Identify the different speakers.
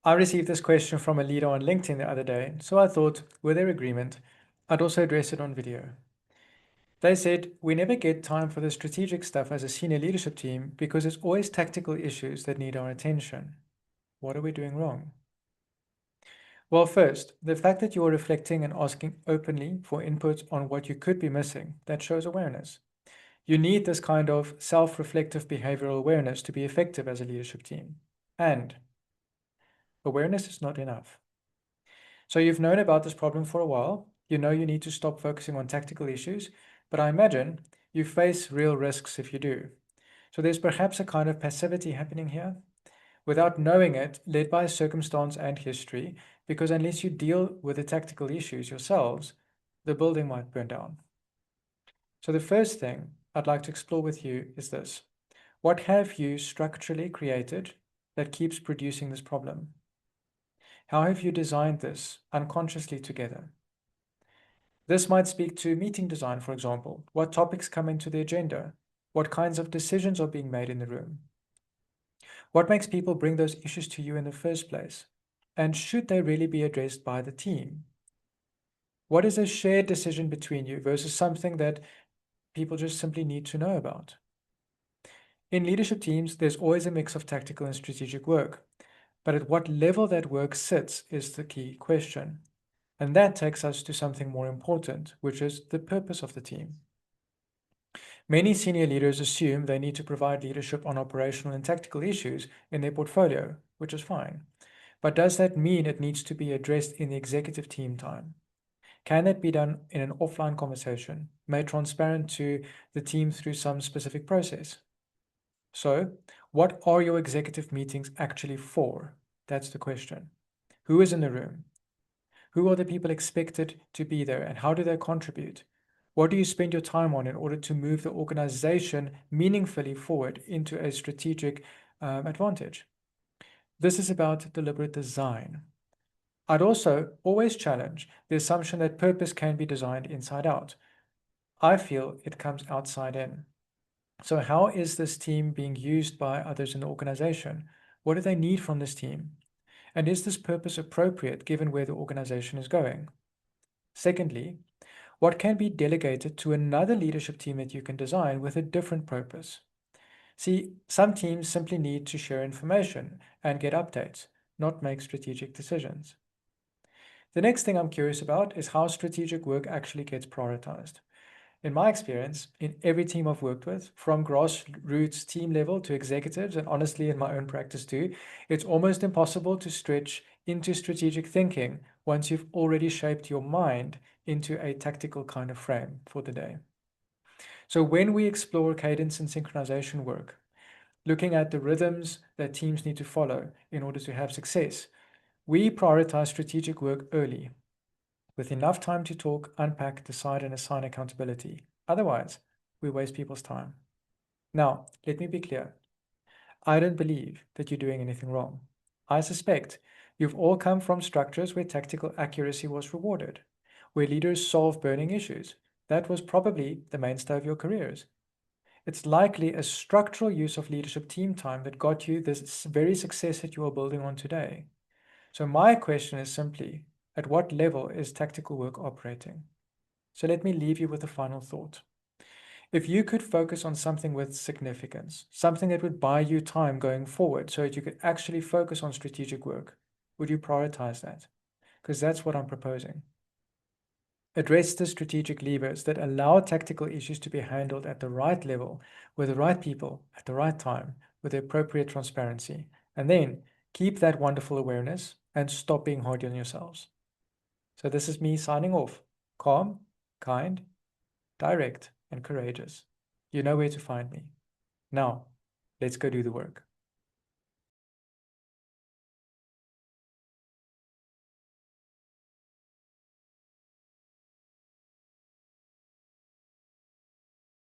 Speaker 1: I received this question from a leader on LinkedIn the other day, so I thought, with their agreement, I'd also address it on video. They said, we never get time for the strategic stuff as a senior leadership team because there's always tactical issues that need our attention. What are we doing wrong? Well, first, the fact that you're reflecting and asking openly for input on what you could be missing, that shows awareness. You need this kind of self-reflective behavioral awareness to be effective as a leadership team. And awareness is not enough. So you've known about this problem for a while. You know you need to stop focusing on tactical issues, but I imagine you face real risks if you do. So there's perhaps a kind of passivity happening here, without knowing it, led by circumstance and history, because unless you deal with the tactical issues yourselves, the building might burn down. So the first thing I'd like to explore with you is this. What have you structurally created that keeps producing this problem? How have you designed this unconsciously together? This might speak to meeting design, for example. What topics come into the agenda? What kinds of decisions are being made in the room? What makes people bring those issues to you in the first place? And should they really be addressed by the team? What is a shared decision between you versus something that people just simply need to know about? In leadership teams, there's always a mix of tactical and strategic work. But at what level that work sits is the key question. And that takes us to something more important, which is the purpose of the team. Many senior leaders assume they need to provide leadership on operational and tactical issues in their portfolio, which is fine. But does that mean it needs to be addressed in the executive team time? Can that be done in an offline conversation, made transparent to the team through some specific process? So, what are your executive meetings actually for? That's the question. Who is in the room? Who are the people expected to be there and how do they contribute? What do you spend your time on in order to move the organization meaningfully forward into a strategic advantage? This is about deliberate design. I'd also always challenge the assumption that purpose can be designed inside out. I feel it comes outside in. So how is this team being used by others in the organization? What do they need from this team? And is this purpose appropriate given where the organization is going? Secondly, what can be delegated to another leadership team that you can design with a different purpose? See, some teams simply need to share information and get updates, not make strategic decisions. The next thing I'm curious about is how strategic work actually gets prioritized. In my experience, in every team I've worked with, from grassroots team level to executives, and honestly in my own practice too, it's almost impossible to stretch into strategic thinking once you've already shaped your mind into a tactical kind of frame for the day. So when we explore cadence and synchronization work, looking at the rhythms that teams need to follow in order to have success, we prioritize strategic work early, with enough time to talk, unpack, decide, and assign accountability. Otherwise, we waste people's time. Now, let me be clear. I don't believe that you're doing anything wrong. I suspect you've all come from structures where tactical accuracy was rewarded, where leaders solved burning issues. That was probably the mainstay of your careers. It's likely a structural use of leadership team time that got you this very success that you are building on today. So my question is simply, at what level is tactical work operating? So let me leave you with a final thought. If you could focus on something with significance, something that would buy you time going forward so that you could actually focus on strategic work, would you prioritize that? Because that's what I'm proposing. Address the strategic levers that allow tactical issues to be handled at the right level, with the right people, at the right time, with the appropriate transparency. And then keep that wonderful awareness and stop being hard on yourselves. So this is me signing off. Calm, kind, direct, and courageous. You know where to find me. Now, let's go do the work.